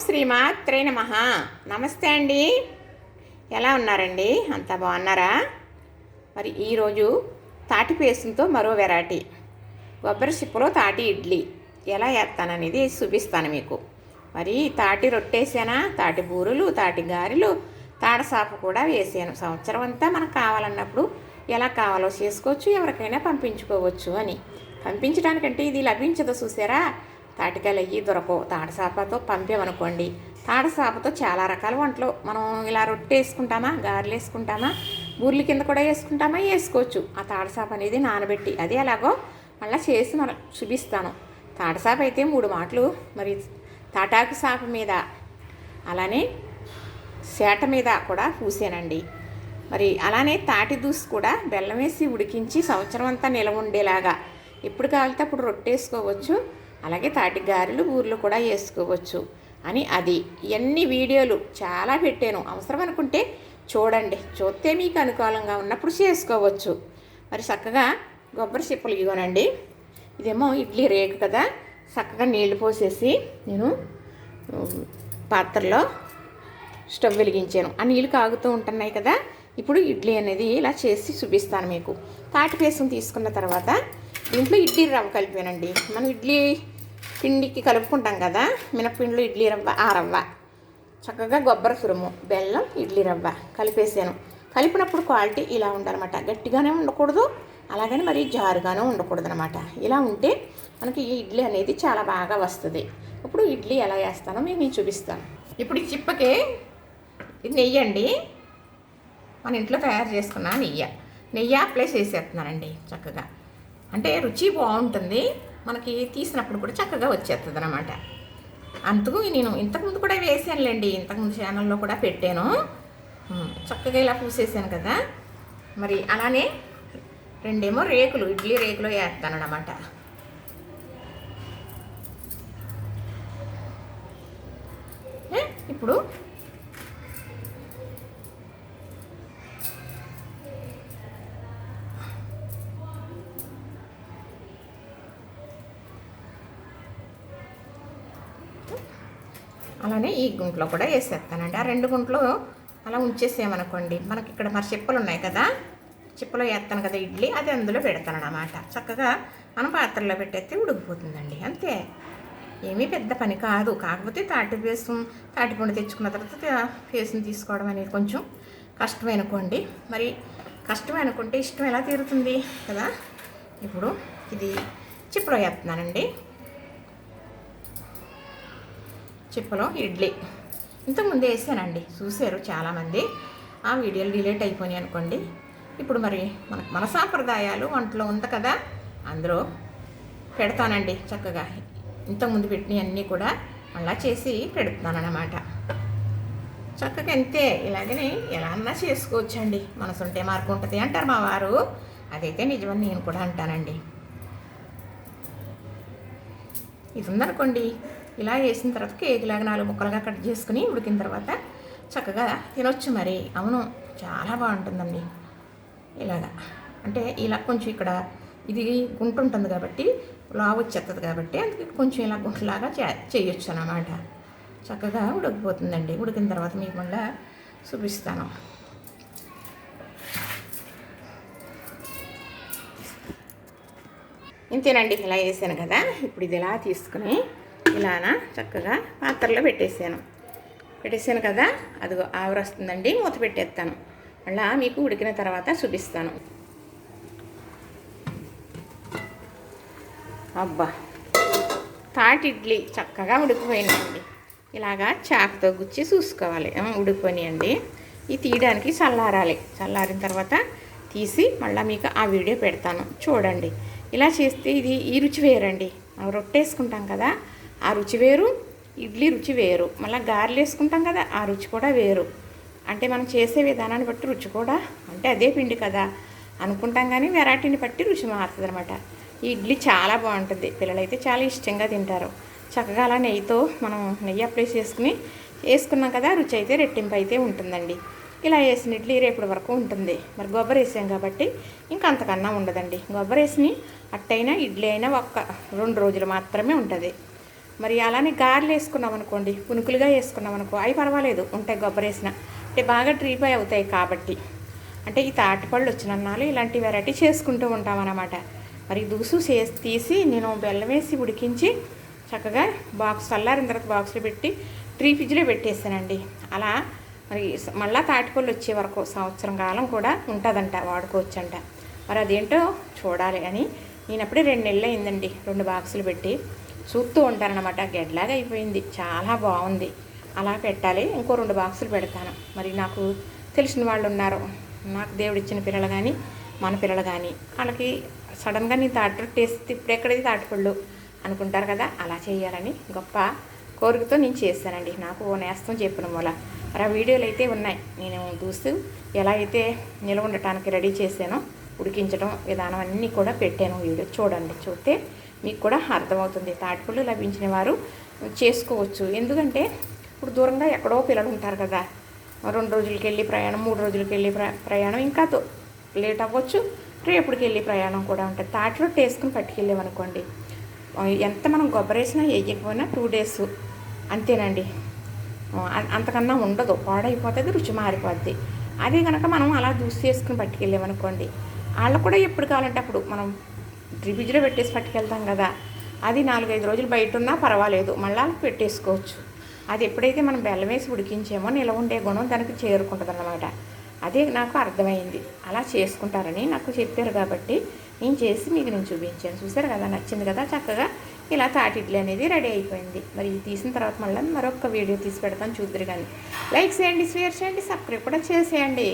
శ్రీమాత్రే నమః. నమస్తే అండి. ఎలా ఉన్నారండి? అంతా బాగున్నారా? మరి ఈరోజు తాటి పేస్టుతో మరో వెరైటీ కొబ్బరి చిప్పలో తాటి ఇడ్లీ ఎలా వేస్తాననేది చూపిస్తాను మీకు. మరి తాటి రొట్టేసానా, తాటి బూరెలు, తాటి గారెలు, తాడసాపు కూడా వేసాను. సంవత్సరం అంతా మనకు కావాలన్నప్పుడు ఎలా కావాలో చేసుకోవచ్చు, ఎవరికైనా పంపించుకోవచ్చు అని. పంపించడానికంటే ఇది లభించదు చూసారా. తాటికాయలు అయ్యి దొరకవు. తాడసాపతో పంపామనుకోండి, తాడసాపతో చాలా రకాల వంటలు మనం ఇలా రొట్టె వేసుకుంటామా, గారెలు వేసుకుంటామా, బూర్ల కింద కూడా వేసుకోవచ్చు. ఆ తాడసాప అనేది నానబెట్టి అది ఎలాగో మళ్ళీ చేసి మనం చూపిస్తాను. తాడసాప అయితే 3 మాటలు, మరి తాటాకు సాప మీద అలానే సేట మీద కూడా పూసానండి. మరి అలానే తాటి దూసు కూడా బెల్లం వేసి ఉడికించి సంవత్సరం అంతా నిలవ ఉండేలాగా ఎప్పుడు కావాలితే అప్పుడు రొట్టె వేసుకోవచ్చు. అలాగే తాటి గారెలు, బూరెలు కూడా వేసుకోవచ్చు అని అది ఇవన్నీ వీడియోలు చాలా పెట్టాను. అవసరం అనుకుంటే చూడండి, చూస్తే మీకు అనుకూలంగా ఉన్నప్పుడు చేసుకోవచ్చు. మరి చక్కగా కొబ్బరి చిప్పలు ఇవ్వనండి. ఇదేమో ఇడ్లీ రేకు కదా, చక్కగా నీళ్లు పోసేసి నేను పాత్రలో స్టవ్ వెలిగించాను. ఆ నీళ్ళు కాగుతూ ఉంటున్నాయి కదా. ఇప్పుడు ఇడ్లీ అనేది ఇలా చేసి చూపిస్తాను మీకు. తాటి పేసం తీసుకున్న తర్వాత దీంట్లో ఇడ్లీ రవ్వ కలిపానండి. మనం ఇడ్లీ పిండికి కలుపుకుంటాం కదా, మినప్పిండిలో ఇడ్లీ రవ్వ, ఆ రవ్వ, చక్కగా కొబ్బరి తురుము, బెల్లం, ఇడ్లీ రవ్వ కలిపేసాను. కలిపినప్పుడు క్వాలిటీ ఇలా ఉండాలన్నమాట. గట్టిగానే ఉండకూడదు, అలాగని మరి జారుగానే ఉండకూడదు అనమాట. ఇలా ఉంటే మనకి ఈ ఇడ్లీ అనేది చాలా బాగా వస్తుంది. ఇప్పుడు ఇడ్లీ ఎలా వేస్తానో నేను చూపిస్తాను. ఇప్పుడు ఈ చిప్పకి ఇది నెయ్యి అండి. మన ఇంట్లో తయారు చేసుకున్న నెయ్యి అప్లై చేసేస్తున్నానండి చక్కగా. అంటే రుచి బాగుంటుంది, మనకి తీసినప్పుడు కూడా చక్కగా వచ్చేస్తుంది అనమాట. అందుకు నేను ఇంతకుముందు కూడా వేసానులేండి, ఇంతకుముందు ఛానల్లో కూడా పెట్టాను. చక్కగా ఇలా పూసేసాను కదా. మరి అలానే 2 రేకులు, ఇడ్లీ రేకులో వేస్తాను అనమాట. ఇప్పుడు అలానే ఈ గుంట్లో కూడా వేసేస్తానండి. ఆ 2 గుంట్లో అలా ఉంచేసామనుకోండి, మనకి ఇక్కడ మరి చిప్పలు ఉన్నాయి కదా, చిప్పలో వేస్తాను కదా ఇడ్లీ, అది అందులో పెడతాను అన్నమాట. చక్కగా మనం పాత్రలో పెట్టేస్తే ఉడికిపోతుందండి. అంతే, ఏమీ పెద్ద పని కాదు. కాకపోతే తాటిపండు తెచ్చుకున్న తర్వాత పేసుని తీసుకోవడం అనేది కొంచెం కష్టమనుకోండి. మరి కష్టమనుకుంటే ఇష్టం ఎలా తీరుతుంది కదా. ఇప్పుడు ఇది చిప్పలో వేస్తున్నానండి. చిప్పలో ఇడ్లీ ఇంతకుముందు వేసానండి, చూశారు చాలామంది. ఆ వీడియోలు డిలీట్ అయిపోయినాయి అనుకోండి. ఇప్పుడు మరి మన సాంప్రదాయాలు వంటలో ఉంది కదా, అందులో పెడతానండి. చక్కగా ఇంతకుముందు పెట్టినవి అన్నీ కూడా అలా చేసి పెడుతున్నాను అన్నమాట. చక్కగా అంతే, ఇలాగనే ఎలా అన్నా చేసుకోవచ్చండి. మనసుంటే మార్పు ఉంటుంది అంటారు మా వారు. అదైతే నిజమని నేను కూడా అంటానండి. ఇది ఉందనుకోండి, ఇలా వేసిన తర్వాత కేకులాగా 4 ముక్కలుగా కట్ చేసుకుని ఉడికిన తర్వాత చక్కగా తినొచ్చు. మరి అవును, చాలా బాగుంటుందండి. ఇలాగా అంటే ఇలా కొంచెం ఇక్కడ ఇది గుంట ఉంటుంది కాబట్టి, లావు వచ్చేస్తుంది కాబట్టి, అందుకే కొంచెం ఇలా గుంటలాగా చేయొచ్చు అన్నమాట. చక్కగా ఉడికిపోతుందండి. ఉడికిన తర్వాత మీకు మళ్ళీ చూపిస్తాను. ఇంతేనండి, ఇలా వేసాను కదా. ఇప్పుడు ఇది ఇలా తీసుకుని ఇలానా చక్కగా పాత్రలో పెట్టేసాను కదా. అదిగో ఆవిరి వస్తుందండి, మూత పెట్టేస్తాను. మళ్ళీ మీకు ఉడికిన తర్వాత చూపిస్తాను. అబ్బా, తాటి ఇడ్లీ చక్కగా ఉడికిపోయినాయండి. ఇలాగా చాకుతో గుచ్చి చూసుకోవాలి ఉడికిపోయినాయండి. ఇవి తీయడానికి చల్లారాలి. చల్లారిన తర్వాత తీసి మళ్ళీ మీకు ఆ వీడియో పెడతాను, చూడండి. ఇలా చేస్తే ఈ రుచి వేరండి. రొట్టె వేసుకుంటాం కదా, ఆ రుచి వేరు, ఇడ్లీ రుచి వేరు. మళ్ళీ గారెలు వేసుకుంటాం కదా, ఆ రుచి కూడా వేరు. అంటే మనం చేసే విధానాన్ని బట్టి రుచి కూడా, అంటే అదే పిండి కదా అనుకుంటాం, కానీ వెరైటీని బట్టి రుచి మారుతుంది అనమాట. ఈ ఇడ్లీ చాలా బాగుంటుంది, పిల్లలైతే చాలా ఇష్టంగా తింటారు. చక్కగా అలా నెయ్యితో మనం నెయ్యి అప్లై వేసుకున్నాం కదా, రుచి అయితే రెట్టింపు అయితే ఉంటుందండి. ఇలా వేసిన ఇడ్లీ రేపటి వరకు ఉంటుంది. మరి కొబ్బరి వేసాం కాబట్టి ఇంకా అంతకన్నా ఉండదండి. కొబ్బరి వేసి అట్టయినా ఇడ్లీ అయినా 1-2 రోజులు మాత్రమే ఉంటుంది. మరి అలానే గారెలు వేసుకున్నాం అనుకోండి, పునుకులుగా వేసుకున్నాం అనుకో, అవి పర్వాలేదు ఉంటాయి వేసిన, అంటే బాగా డ్రీపై అవుతాయి కాబట్టి. అంటే ఈ తాటిపళ్ళు వచ్చినన్నాళ్ళు ఇలాంటి వెరైటీ చేసుకుంటూ ఉంటామన్నమాట. మరి దూసు తీసి నేను బెల్లం వేసి ఉడికించి చక్కగా బాక్స్ చల్లారిన తర్వాత బాక్స్లో పెట్టి ఫ్రిడ్జ్లో పెట్టేసానండి. అలా మరి మళ్ళీ తాటిపళ్ళు వచ్చే వరకు సంవత్సరం కాలం కూడా ఉంటుందంట, వాడుకోవచ్చంట. మరి అదేంటో చూడాలి అని నేను అప్పుడే 2 నెలలు అయిందండి 2 బాక్సులు పెట్టి చూస్తూ ఉంటానన్నమాట. గెడ్లాగా అయిపోయింది, చాలా బాగుంది. అలా పెట్టాలి. ఇంకో 2 బాక్సులు పెడతాను. మరి నాకు తెలిసిన వాళ్ళు ఉన్నారు, నాకు దేవుడిచ్చిన పిల్లలు కానీ మన పిల్లలు కానీ, వాళ్ళకి సడన్గా నేను తాటి టేస్ట్ ఇప్పుడెక్కడది తాటిపళ్ళు అనుకుంటారు కదా, అలా చేయాలని గొప్ప కోరికతో నేను చేశానండి. నాకు ఓ నేస్తం చెప్పిన మూల మరి ఆ వీడియోలు అయితే ఉన్నాయి. నేను చూస్తూ ఎలా అయితే నిల్వ ఉండటానికి రెడీ చేశానో, ఉడికించడం విధానం అన్నీ కూడా పెట్టాను వీడియో చూడండి. చూస్తే మీకు కూడా అర్థమవుతుంది. తాటిపళ్ళు లభించిన వారు చేసుకోవచ్చు. ఎందుకంటే ఇప్పుడు దూరంగా ఎక్కడో పిల్లలు ఉంటారు కదా, 2 రోజులకి వెళ్ళి ప్రయాణం, 3 రోజులకి వెళ్ళి ప్రయాణం, ఇంకా లేట్ అవ్వచ్చు, రేపటికి వెళ్ళి ప్రయాణం కూడా ఉంటుంది. తాటిలో వేసుకుని పట్టుకెళ్ళామనుకోండి, ఎంత మనం వేసినా వేయకపోయినా 2 డేస్ అంతేనండి, అంతకన్నా ఉండదు, పాడైపోతుంది, రుచి మారిపోద్ది. అదే కనుక మనం అలా జ్యూస్ చేసుకుని పట్టుకెళ్ళామనుకోండి, వాళ్ళు కూడా ఎప్పుడు కావాలంటే అప్పుడు మనం ఫ్రిడ్జ్లో పెట్టేసి పట్టుకెళ్తాం కదా, అది 4-5 రోజులు బయట ఉన్నా పర్వాలేదు, మళ్ళీ పెట్టేసుకోవచ్చు. అది ఎప్పుడైతే మనం బెల్లం వేసి ఉడికించేమో నిలవ ఉండే గుణం దానికి చేరుకుంటుంది అన్నమాట. అదే నాకు అర్థమైంది. అలా చేసుకుంటారని నాకు చెప్పారు కాబట్టి నేను చేసి మీకు నేను చూపించాను. చూసారు కదా, నచ్చింది కదా. చక్కగా ఇలా తాటి ఇడ్లీ అనేది రెడీ అయిపోయింది. మరి తీసిన తర్వాత మళ్ళీ మరొక వీడియో తీసి పెడతాను, చూద్దరు కానీ. లైక్ చేయండి, షేర్ చేయండి, సబ్స్క్రైబ్ కూడా చేసేయండి.